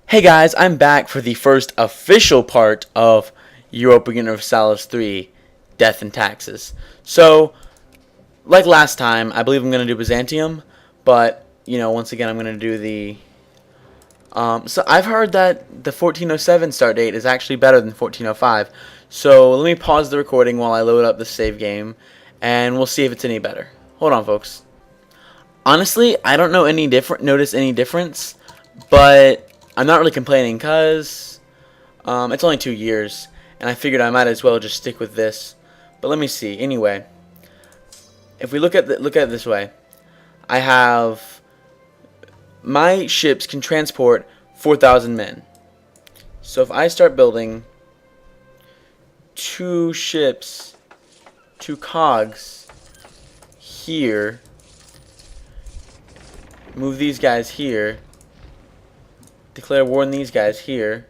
Hey guys, I'm back for the first official part of Europa Universalis 3, Death and Taxes. So, like last time, I believe I'm going to do Byzantium, but, once again, I'm going to do the... so I've heard that the 1407 start date is actually better than 1405, so let me pause the recording while I load up the save game, and we'll see if it's any better. Hold on, folks. Honestly, I don't notice any difference, but I'm not really complaining because it's only 2 years, and I figured I might as well just stick with this. But let me see. Anyway, if we look at it this way, I have my ships can transport 4,000 men. So if I start building 2 ships, 2 cogs here, move these guys here, declare war on these guys here,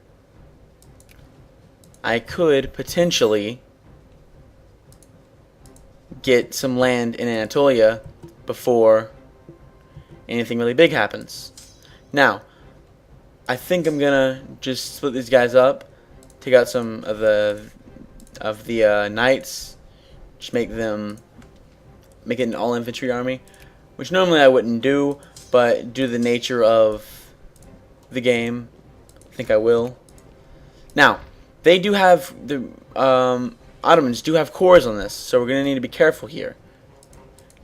I could potentially get some land in Anatolia before anything really big happens. Now, I think I'm gonna just split these guys up, take out some of the knights, just make it an all infantry army, which normally I wouldn't do, but due to the nature of the game, I think I will. Now, they do have the Ottomans do have cores on this, so we're gonna need to be careful here.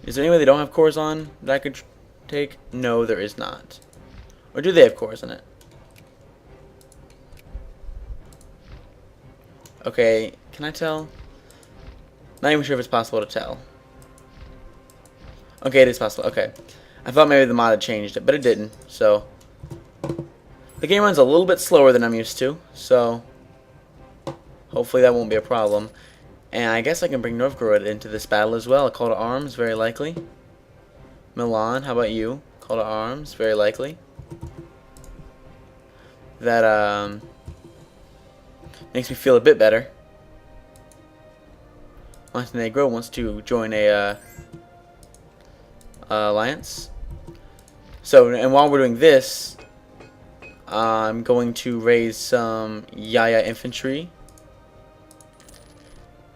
Is there any way they don't have cores on that I could take? No, there is not. Or do they have cores on it? Okay, can I tell? Not even sure if it's possible to tell. Okay, it is possible. Okay, I thought maybe the mod had changed it, but it didn't. So the game runs a little bit slower than I'm used to, so hopefully that won't be a problem. And I guess I can bring Novgorod into this battle as well. A call to arms, very likely. Milan, how about you? Call to arms, very likely. That makes me feel a bit better. Montenegro wants to join a alliance. So, and while we're doing this, I'm going to raise some Yaya infantry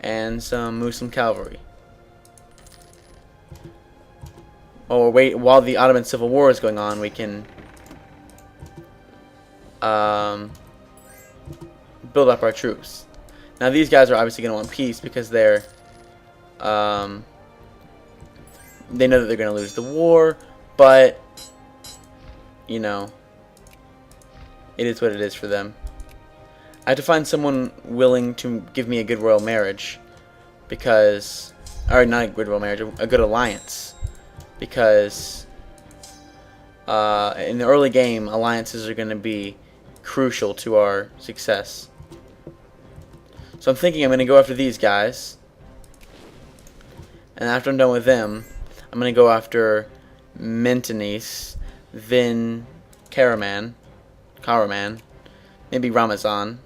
and some Muslim cavalry. Or wait, while the Ottoman Civil War is going on, we can build up our troops. Now these guys are obviously going to want peace because they're they know that they're going to lose the war, but you know, it is what it is for them. I have to find someone willing to give me a good royal marriage, because, or not a good royal marriage, a good alliance, because in the early game, alliances are going to be crucial to our success. So I'm thinking I'm going to go after these guys, and after I'm done with them, I'm going to go after Mentenis, Vin, Karaman, maybe Ramazan.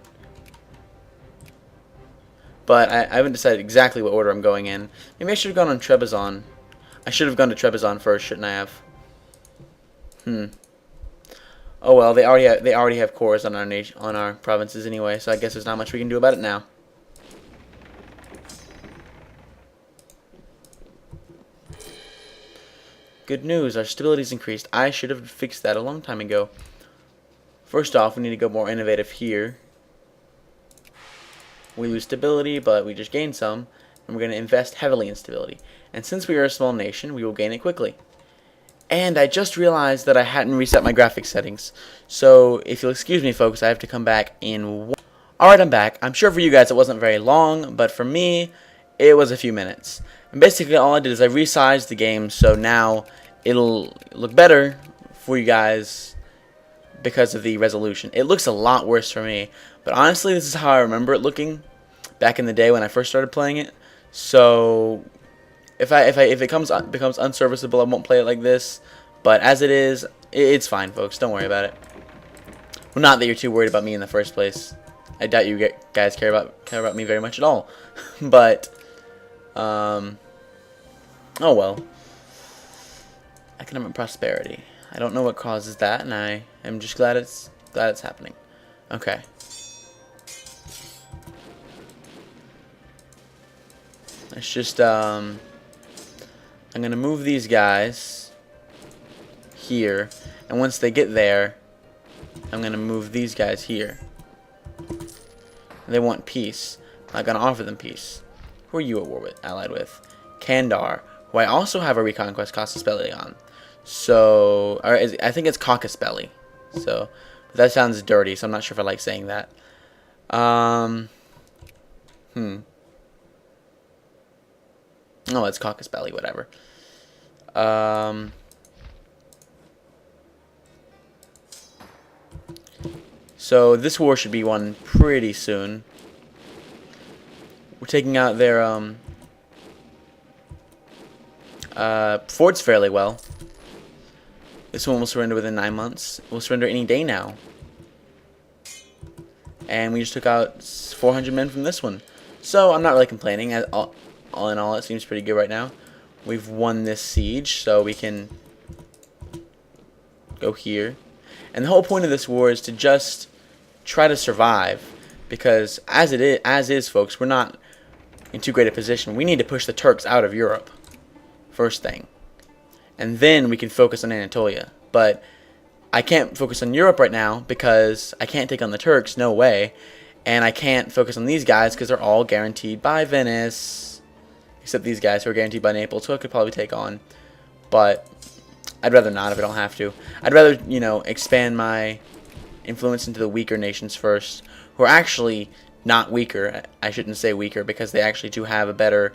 But I haven't decided exactly what order I'm going in. Maybe I should have gone on Trebizond. I should have gone to Trebizond first, shouldn't I have? Oh well, they already have cores on our provinces anyway, so I guess there's not much we can do about it now. Good news, our stability's increased. I should have fixed that a long time ago. First off, we need to go more innovative here. We lose stability, but we just gain some, and we're going to invest heavily in stability. And since we are a small nation, we will gain it quickly. And I just realized that I hadn't reset my graphics settings. So, if you'll excuse me, folks, I have to come back in... Alright, I'm back. I'm sure for you guys it wasn't very long, but for me, it was a few minutes. And basically all I did is I resized the game, so now it'll look better for you guys because of the resolution. It looks a lot worse for me, but honestly this is how I remember it looking back in the day when I first started playing it. So if it becomes unserviceable, I won't play it like this, but as it is, it's fine, folks. Don't worry about it. Well, not that you're too worried about me in the first place. I doubt you guys care about me very much at all. But oh well. Economic prosperity. I don't know what causes that, and I am just glad it's Glad it's happening. Okay. Let's just, I'm going to move these guys here. And once they get there, I'm going to move these guys here. They want peace. I'm not going to offer them peace. Who are you at war with, allied with? Kandar, who I also have a reconquest Casus Belli on. So, or I think it's Caucus Belli. So, that sounds dirty, so I'm not sure if I like saying that. No, it's Caucus Belli, whatever. So this war should be won pretty soon. We're taking out their forts fairly well. This one will surrender within 9 months. We'll surrender any day now. And we just took out 400 men from this one. So I'm not really complaining. All in all, it seems pretty good right now. We've won this siege, so we can go here. And the whole point of this war is to just try to survive, because as is, folks, we're not in too great a position. We need to push the Turks out of Europe, first thing, and then we can focus on Anatolia. But I can't focus on Europe right now because I can't take on the Turks, no way, and I can't focus on these guys because they're all guaranteed by Venice, except these guys who are guaranteed by Naples, who I could probably take on, but I'd rather not if I don't have to. I'd rather, expand my influence into the weaker nations first, who are actually not weaker. I shouldn't say weaker, because they actually do have a better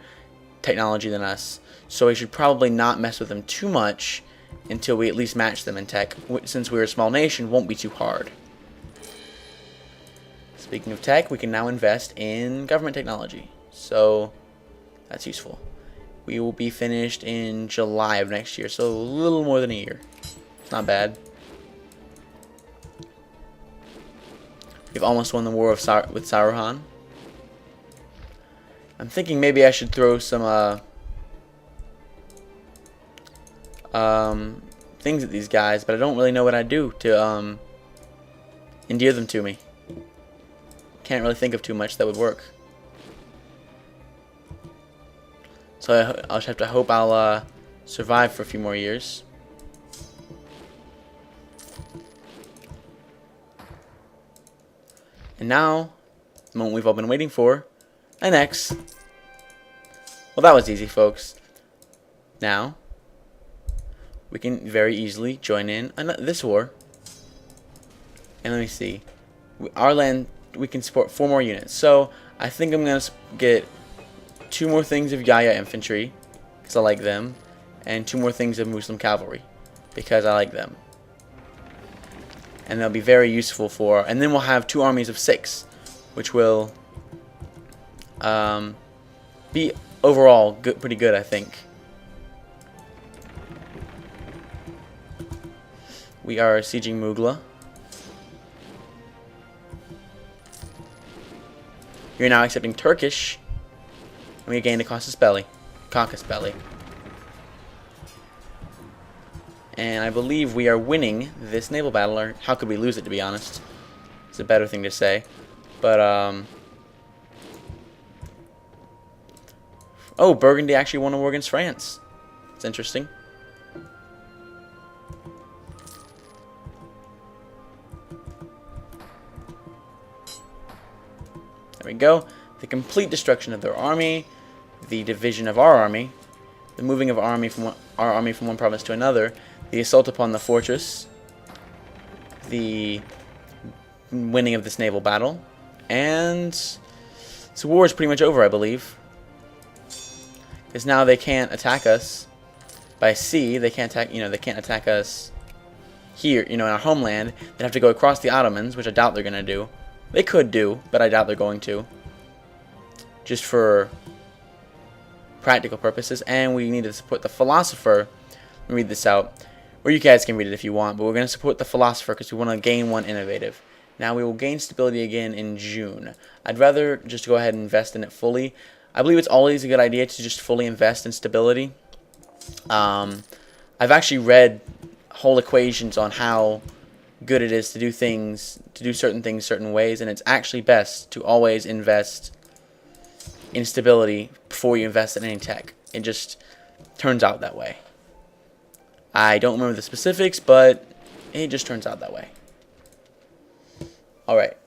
technology than us. So we should probably not mess with them too much until we at least match them in tech. Since we're a small nation, won't be too hard. Speaking of tech, we can now invest in government technology. So that's useful. We will be finished in July of next year, so a little more than a year. It's not bad. We've almost won the war with Sauron. I'm thinking maybe I should throw some things at these guys, but I don't really know what I'd do to endear them to me. Can't really think of too much that would work. So I'll just have to hope I'll survive for a few more years. And now, the moment we've all been waiting for, an X. Well, that was easy, folks. Now, we can very easily join in this war. And let me see. Our land, we can support 4 more units. So, I think I'm going to get 2 more things of Yaya infantry, because I like them, and 2 more things of Muslim cavalry, because I like them. And they'll be very useful for, and then we'll have 2 armies of 6, which will be overall pretty good, I think. We are sieging Mugla. You're now accepting Turkish. And we gained a Caucus Belli. And I believe we are winning this naval battle, or how could we lose it, to be honest? It's a better thing to say. But, oh, Burgundy actually won a war against France. It's interesting. There we go. The complete destruction of their army, the division of our army, the moving of our army from one province to another, the assault upon the fortress, the winning of this naval battle, and so war is pretty much over, I believe. Because now they can't attack us by sea. They can't attack, they can't attack us here, in our homeland. They have to go across the Ottomans, which I doubt they're going to do. They could do, but I doubt they're going to. Just for practical purposes. And we need to support the philosopher. Let me read this out. Or you guys can read it if you want. But we're going to support the philosopher because we want to gain 1 innovative. Now we will gain stability again in June. I'd rather just go ahead and invest in it fully. I believe it's always a good idea to just fully invest in stability. I've actually read whole equations on how good it is to do certain things certain ways, and it's actually best to always invest in stability before you invest in any tech. It just turns out that way. I don't remember the specifics, but it just turns out that way. Alright,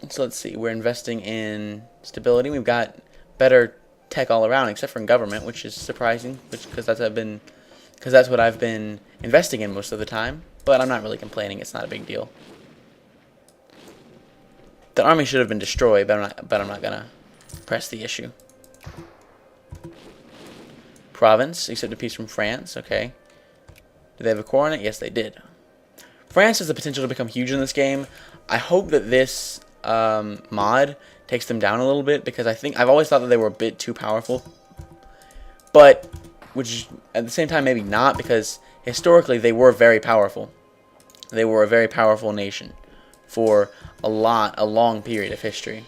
so let's see. We're investing in stability. We've got better tech all around, except for in government, which is surprising, because that's what I've been investing in most of the time. But I'm not really complaining. It's not a big deal. The army should have been destroyed, but I'm not gonna press the issue. Province, accept a peace from France. Okay. Did they have a core on it? Yes, they did. France has the potential to become huge in this game. I hope that this mod takes them down a little bit, because I've always thought that they were a bit too powerful. But, which at the same time maybe not, because historically they were very powerful. They were a very powerful nation for a long period of history.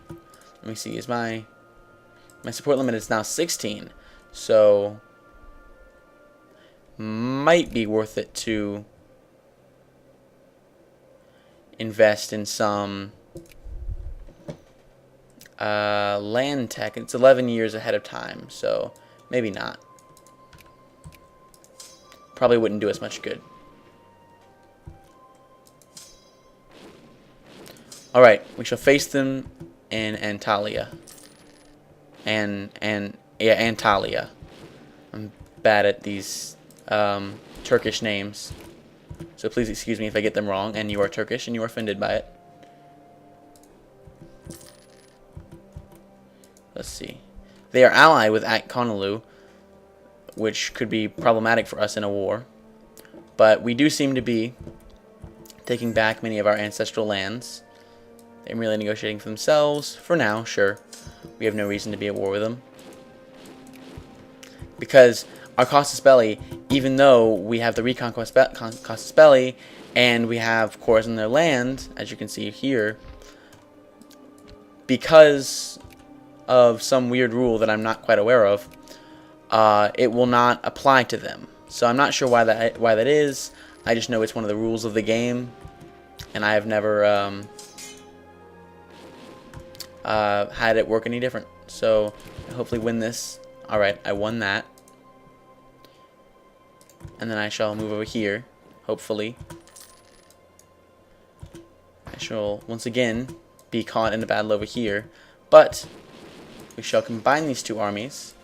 Let me see, is my support limit is now 16, so might be worth it to invest in some land tech. It's 11 years ahead of time, so maybe not. Probably wouldn't do as much good. Alright, we shall face them in Antalya. Antalya. I'm bad at these Turkish names, so please excuse me if I get them wrong, and you are Turkish and you are offended by it. Let's see. They are allied with Konolu, which could be problematic for us in a war. But we do seem to be taking back many of our ancestral lands. They're merely negotiating for themselves. For now, sure. We have no reason to be at war with them. Because our casus belli, even though we have the reconquest casus belli, and we have cores in their land, as you can see here, because of some weird rule that I'm not quite aware of, it will not apply to them. So I'm not sure why that is. I just know it's one of the rules of the game, and I have never had it work any different. So I hopefully win this. Alright, I won that. And then I shall move over here, hopefully. I shall once again be caught in a battle over here, but we shall combine these two armies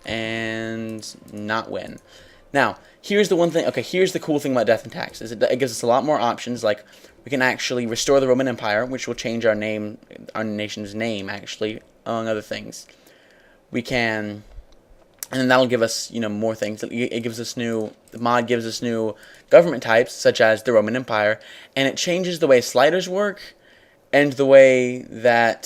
and not win. Now, here's the one thing. Okay, here's the cool thing about Death and Taxes. It gives us a lot more options. Like, we can actually restore the Roman Empire, which will change our name, our nation's name, actually, among other things. We can, and then that'll give us, more things. It gives us the mod gives us new government types, such as the Roman Empire, and it changes the way sliders work and the way that